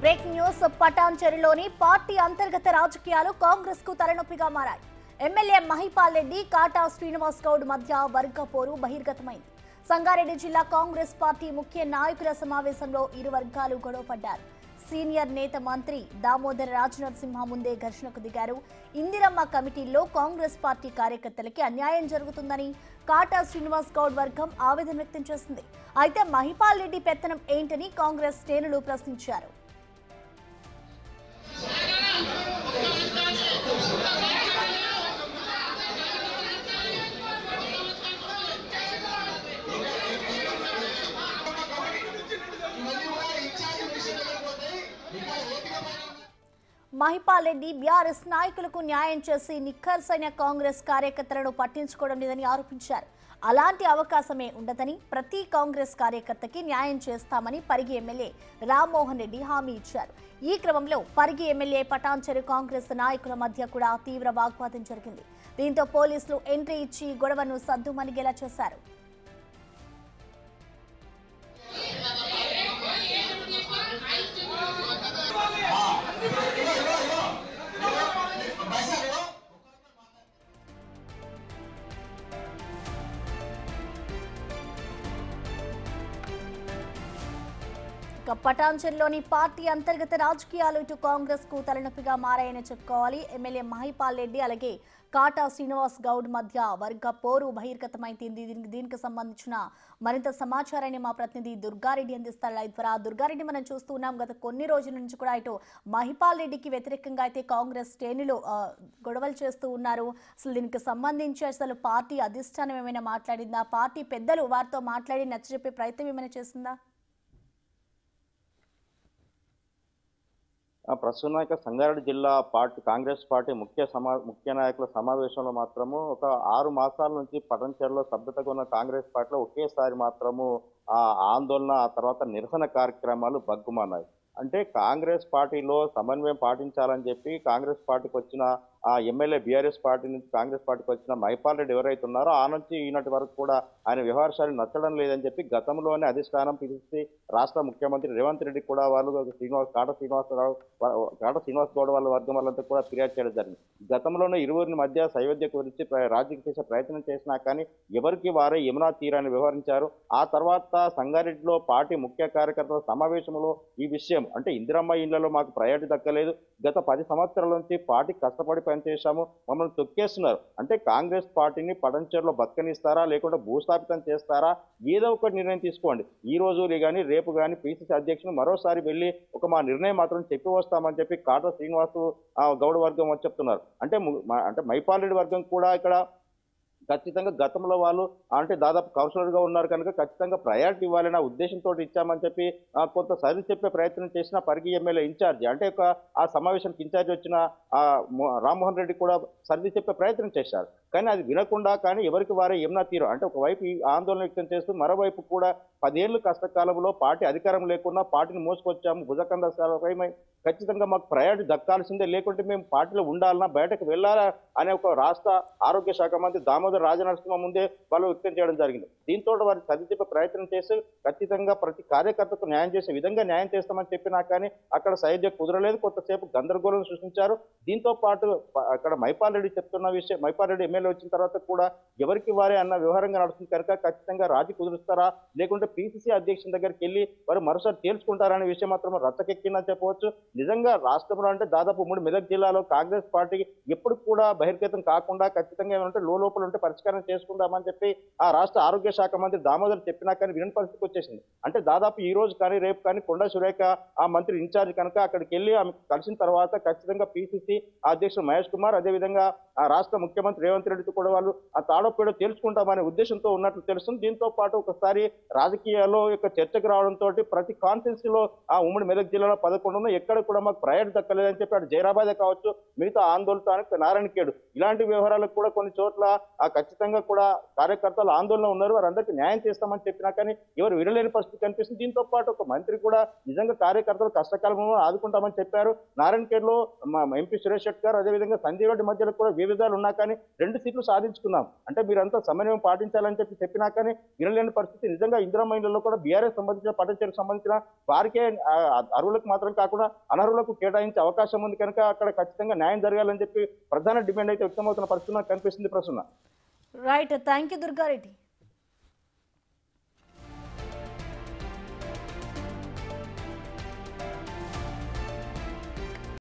Breaking news పటాన్చెరులోని party అంతర్గత రాజకీయాలు కాంగ్రెస్ కు తలనొప్పిగా మారాయి. ఎమ్మెల్యే మహిపాల్ రెడ్డి కాటా శ్రీనివాస్ గౌడ్ మధ్య వర్గ పోరు బహిర్గతమైంది. సంగారెడ్డి జిల్లా కాంగ్రెస్ పార్టీ ముఖ్య నాయకుల సమావేశంలో ఇరు వర్గాలు గొడవపడ్డారు. సీనియర్ నేత మంత్రి దామోదర రాజనరసింహ ముందే ఘర్షణకు దిగారు. ఇందిరమ్మ కమిటీల్లో కాంగ్రెస్ పార్టీ కార్యకర్తలకి అన్యాయం జరుగుతుందని కాటా శ్రీనివాస్ గౌడ్ వర్గం ఆవేదన వ్యక్తం చేసింది. అయితే మహిపాల్ రెడ్డి పెత్తనం ఏంటని కాంగ్రెస్ శ్రేణులు ప్రశ్నించారు. మహిపాల్ రెడ్డి బీఆర్ఎస్ నాయకులకు న్యాయం చేసి నిఖర్సైన కాంగ్రెస్ కార్యకర్తలను పట్టించుకోవడం లేదని ఆరోపించారు. అలాంటి అవకాశమే ఉండదని, ప్రతి కాంగ్రెస్ కార్యకర్తకి న్యాయం చేస్తామని పరిగి ఎమ్మెల్యే రామ్మోహన్ రెడ్డి హామీ ఇచ్చారు. ఈ క్రమంలో పరిగి ఎమ్మెల్యే పటాన్చెరు కాంగ్రెస్ నాయకుల మధ్య కూడా తీవ్ర వాగ్వాదం జరిగింది. దీంతో పోలీసులు ఎంట్రీ ఇచ్చి గొడవను సద్దుమణిగేలా చేశారు. పటాన్చెరులోని పార్టీ అంతర్గత రాజకీయాలు ఇటు కాంగ్రెస్ కు తలనొప్పిగా మారాయని చెప్పుకోవాలి. ఎమ్మెల్యే మహిపాల్ రెడ్డి అలాగే కాటా శ్రీనివాస్ గౌడ్ మధ్య వర్గ పోరు బహిర్గతమైంది. దీనికి సంబంధించిన మరింత సమాచారాన్ని మా ప్రతినిధి దుర్గారెడ్డి అందిస్తారు లైవ్ ద్వారా. దుర్గారెడ్డి, మనం చూస్తున్నాం గత కొన్ని రోజుల నుంచి కూడా ఇటు మహిపాల్ రెడ్డికి వ్యతిరేకంగా అయితే కాంగ్రెస్ శ్రేణులు గొడవలు చేస్తూ ఉన్నారు. అసలు దీనికి సంబంధించి అసలు పార్టీ అధిష్టానం ఏమైనా మాట్లాడిందా? పార్టీ పెద్దలు వారితో మాట్లాడి నచ్చజెప్పే ప్రయత్నం ఏమైనా చేసిందా? ప్రస్తుతం సంగారెడ్డి జిల్లా కాంగ్రెస్ పార్టీ ముఖ్య నాయకుల సమావేశంలో మాత్రము ఒక 6 మాసాల నుంచి పటాన్చెరులో సభ్యతగా ఉన్న కాంగ్రెస్ పార్టీలో ఒకేసారి మాత్రము ఆందోళన, ఆ తర్వాత నిరసన కార్యక్రమాలు బగ్గుమన్నాయి. అంటే కాంగ్రెస్ పార్టీలో సమన్వయం పాటించాలని చెప్పి కాంగ్రెస్ పార్టీకి వచ్చిన ఎమ్మెల్యే బీఆర్ఎస్ పార్టీ నుంచి కాంగ్రెస్ పార్టీకి వచ్చిన మహిపాల్ రెడ్డి ఎవరైతే ఉన్నారో ఆ నుంచి ఈనాటి వరకు కూడా ఆయన వ్యవహారశాలు నచ్చడం లేదని చెప్పి గతంలోనే అధిష్టానం పిలిచి రాష్ట్ర ముఖ్యమంత్రి రేవంత్ రెడ్డి కూడా వాళ్ళు కాటా శ్రీనివాస్ గౌడ్ వాళ్ళ వర్గం వాళ్ళంతా కూడా ఫిర్యాదు చేయడం జరిగింది. గతంలోనే ఇరువురిని మధ్య సయోధ్య గురించి రాజకీయ చేసే ప్రయత్నం చేసినా కానీ ఎవరికి వారే యమునా తీరాన్ని వ్యవహరించారు. ఆ తర్వాత సంగారెడ్డిలో పార్టీ ముఖ్య కార్యకర్తల సమావేశంలో ఈ విషయం, అంటే ఇందిరమ్మ ఇళ్లలో మాకు ప్రయారిటీ దక్కలేదు, గత 10 సంవత్సరాల నుంచి పార్టీ కష్టపడి పనిచేశాము, మమ్మల్ని తొక్కేస్తున్నారు, అంటే కాంగ్రెస్ పార్టీని పటాన్చెరులో బతకనిస్తారా లేకుంటే భూస్థాపితం చేస్తారా, ఏదో ఒక నిర్ణయం తీసుకోండి, ఈ రోజు కానీ రేపు కానీ పిసిసి అధ్యక్షులు మరోసారి వెళ్ళి మా నిర్ణయం మాత్రం చెప్పి వస్తామని చెప్పి కాటా శ్రీనివాస్ గౌడ్ వర్గం చెప్తున్నారు. అంటే మహిపాల్ రెడ్డి వర్గం కూడా ఇక్కడ ఖచ్చితంగా గతంలో వాళ్ళు అంటే దాదాపు కౌన్సిలర్గా ఉన్నారు కనుక ఖచ్చితంగా ప్రయారిటీ ఇవ్వాలనే ఉద్దేశంతో ఇచ్చామని చెప్పి కొంత సరి చెప్పే ప్రయత్నం చేసిన పరిగి ఎమ్మెల్యే ఇన్ఛార్జి, అంటే ఆ సమావేశానికి ఇన్ఛార్జి వచ్చిన రామ్మోహన్ రెడ్డి కూడా సర్ది చెప్పే ప్రయత్నం చేశారు. కానీ అది వినకుండా కానీ ఎవరికి వారే యమునా తీరు, అంటే ఒకవైపు ఆందోళన వ్యక్తం చేస్తూ మరోవైపు కూడా 10 ఏళ్ళు కష్టకాలంలో పార్టీ అధికారం లేకుండా పార్టీని మోసుకొచ్చాము, భుజకందాలపై ఖచ్చితంగా మాకు ప్రయారిటీ దక్కాల్సిందే, లేకుంటే మేము పార్టీలో ఉండాలన్నా బయటకు వెళ్ళాలా అనే ఒక రాష్ట్ర ఆరోగ్య శాఖ మంత్రి దామోదర రాజనరసింహ ముందే వాళ్ళు వ్యక్తం చేయడం జరిగింది. దీంతో వారు సర్ది చెప్పే ప్రయత్నం చేసి ఖచ్చితంగా ప్రతి కార్యకర్తకు న్యాయం చేసే విధంగా న్యాయం చేస్తామని చెప్పినా కానీ అక్కడ సైద్య కుదరలేదు, కొంతసేపు గందరగోళం సృష్టించారు. దీంతో పాటు అక్కడ మహిపాల్ రెడ్డి చెప్తున్న విషయం, మహిపాల్ రెడ్డి ఎమ్మెల్యే వచ్చిన తర్వాత కూడా ఎవరికి వారే అన్న వ్యవహారంగా నడుస్తుంది కనుక ఖచ్చితంగా రాజీ కుదురుస్తారా లేకుంటే పిసిసి అధ్యక్షుని దగ్గరికి వెళ్ళి వారు మరోసారి తేల్చుకుంటారనే విషయం మాత్రం రచ్చకెక్కిందని చెప్పవచ్చు. నిజంగా రాష్ట్రంలో అంటే దాదాపు 3 మెదక్ జిల్లాలో కాంగ్రెస్ పార్టీకి ఎప్పుడు కూడా బహిర్గతం కాకుండా ఖచ్చితంగా ఏమంటే లోపల ఉంటే పరిష్కారం చేసుకుందామని చెప్పి ఆ రాష్ట్ర ఆరోగ్య శాఖ మంత్రి దామోదర్ చెప్పినా కానీ వినని పరిస్థితికి వచ్చేసింది. అంటే దాదాపు ఈ రోజు కానీ రేపు కానీ కొండా సురేఖ ఆ మంత్రి ఇన్ఛార్జ్ కనుక అక్కడికి వెళ్ళి ఆమె కలిసిన తర్వాత ఖచ్చితంగా పిసిసి అధ్యక్షుడు మహేష్ కుమార్, అదేవిధంగా ఆ రాష్ట్ర ముఖ్యమంత్రి రేవంత్ రెడ్డితో కూడా వాళ్ళు ఆ తాడోపేడో తేల్చుకుంటామనే ఉద్దేశంతో ఉన్నట్లు తెలుస్తుంది. దీంతో పాటు ఒకసారి రాజకీయాల్లో చర్చకు రావడంతో ప్రతి కాన్ఫరెన్స్ లో ఆ ఉమ్మడి మెదక్ జిల్లాలో 11 ఉన్న ఎక్కడ కూడా మాకు ప్రయారిటీ దక్కలేదని చెప్పి అటు జైరాబాదే కావచ్చు, మిగతా ఆందోళన నారాయణఖేడ్ ఇలాంటి వ్యవహారాలకు కూడా కొన్ని చోట్ల ఖచ్చితంగా కూడా కార్యకర్తలు ఆందోళన ఉన్నారు, వారందరికీ న్యాయం చేస్తామని చెప్పినా కానీ ఎవరు వినలేని పరిస్థితి కనిపిస్తుంది. దీంతో పాటు ఒక మంత్రి కూడా నిజంగా కార్యకర్తలు కష్టకాలంలో ఆదుకుంటామని చెప్పారు. నారాయణఖేడ్లో ఎంపీ సురేష్ షెట్కర్ అదేవిధంగా సంజీవ్ రెడ్డి మధ్యలో కూడా వివిధాలు ఉన్నా కానీ 2 సీట్లు సాధించుకున్నాం. అంటే మీరంతా సమన్వయం పాటించాలని చెప్పినా కానీ వినలేని పరిస్థితి. నిజంగా ఇందిరా మహిళల్లో కూడా బీఆర్ఎస్ సంబంధించిన పట్టణచేరుకు సంబంధించిన వారికే అర్హులకు మాత్రం కాకుండా అనర్హులకు కేటాయించే అవకాశం ఉంది కనుక అక్కడ ఖచ్చితంగా న్యాయం జరగాలని చెప్పి ప్రధాన డిమాండ్ అయితే వ్యక్తమవుతున్న పరిస్థితి నాకు కనిపిస్తుంది Prasanna. Right, thank you Durga Reddy.